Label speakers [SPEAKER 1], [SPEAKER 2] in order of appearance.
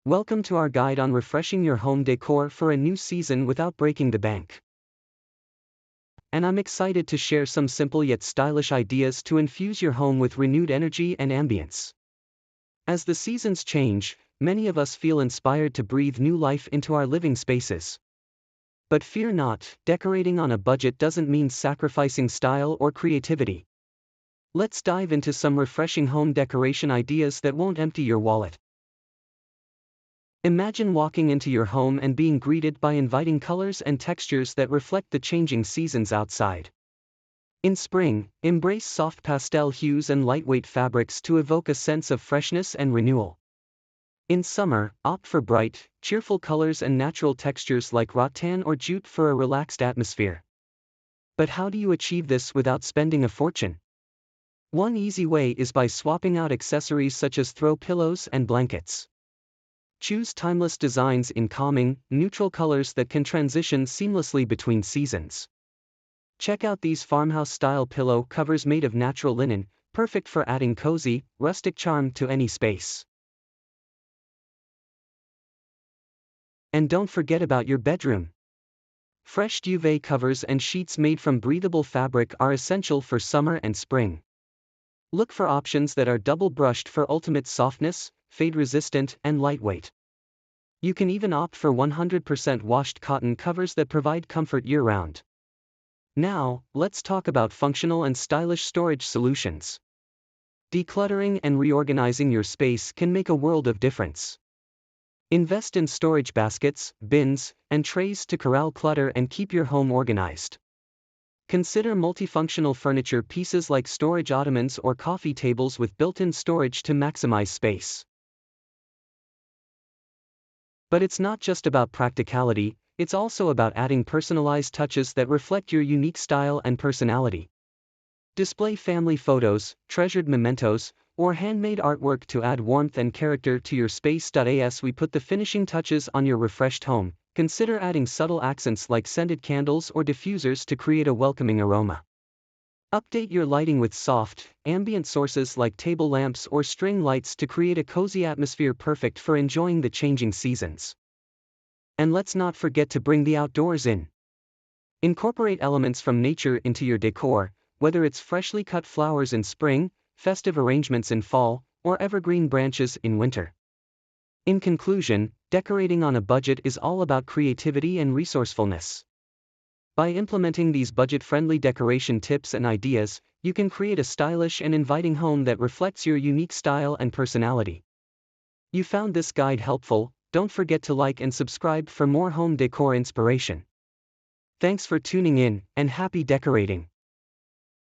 [SPEAKER 1] Welcome to our guide on refreshing your home decor for a new season without breaking the bank. And I'm excited to share some simple yet stylish ideas to infuse your home with renewed energy and ambience. As the seasons change, many of us feel inspired to breathe new life into our living spaces. But fear not, decorating on a budget doesn't mean sacrificing style or creativity. Let's dive into some refreshing home decoration ideas that won't empty your wallet. Imagine walking into your home and being greeted by inviting colors and textures that reflect the changing seasons outside. In spring, embrace soft pastel hues and lightweight fabrics to evoke a sense of freshness and renewal. In summer, opt for bright, cheerful colors and natural textures like rattan or jute for a relaxed atmosphere. But how do you achieve this without spending a fortune? One easy way is by swapping out accessories such as throw pillows and blankets. Choose timeless designs in calming, neutral colors that can transition seamlessly between seasons. Check out these farmhouse-style pillow covers made of natural linen, perfect for adding cozy, rustic charm to any space. And don't forget about your bedroom. Fresh duvet covers and sheets made from breathable fabric are essential for summer and spring. Look for options that are double-brushed for ultimate softness, fade-resistant, and lightweight. You can even opt for 100% washed cotton covers that provide comfort year-round. Now, let's talk about functional and stylish storage solutions. Decluttering and reorganizing your space can make a world of difference. Invest in storage baskets, bins, and trays to corral clutter and keep your home organized. Consider multifunctional furniture pieces like storage ottomans or coffee tables with built-in storage to maximize space. But it's not just about practicality, it's also about adding personalized touches that reflect your unique style and personality. Display family photos, treasured mementos, or handmade artwork to add warmth and character to your space. As we put the finishing touches on your refreshed home, consider adding subtle accents like scented candles or diffusers to create a welcoming aroma. Update your lighting with soft, ambient sources like table lamps or string lights to create a cozy atmosphere perfect for enjoying the changing seasons. And let's not forget to bring the outdoors in. Incorporate elements from nature into your decor, whether it's freshly cut flowers in spring, festive arrangements in fall, or evergreen branches in winter. In conclusion, decorating on a budget is all about creativity and resourcefulness. By implementing these budget-friendly decoration tips and ideas, you can create a stylish and inviting home that reflects your unique style and personality. You found this guide helpful? Don't forget to like and subscribe for more home decor inspiration. Thanks for tuning in, and happy decorating!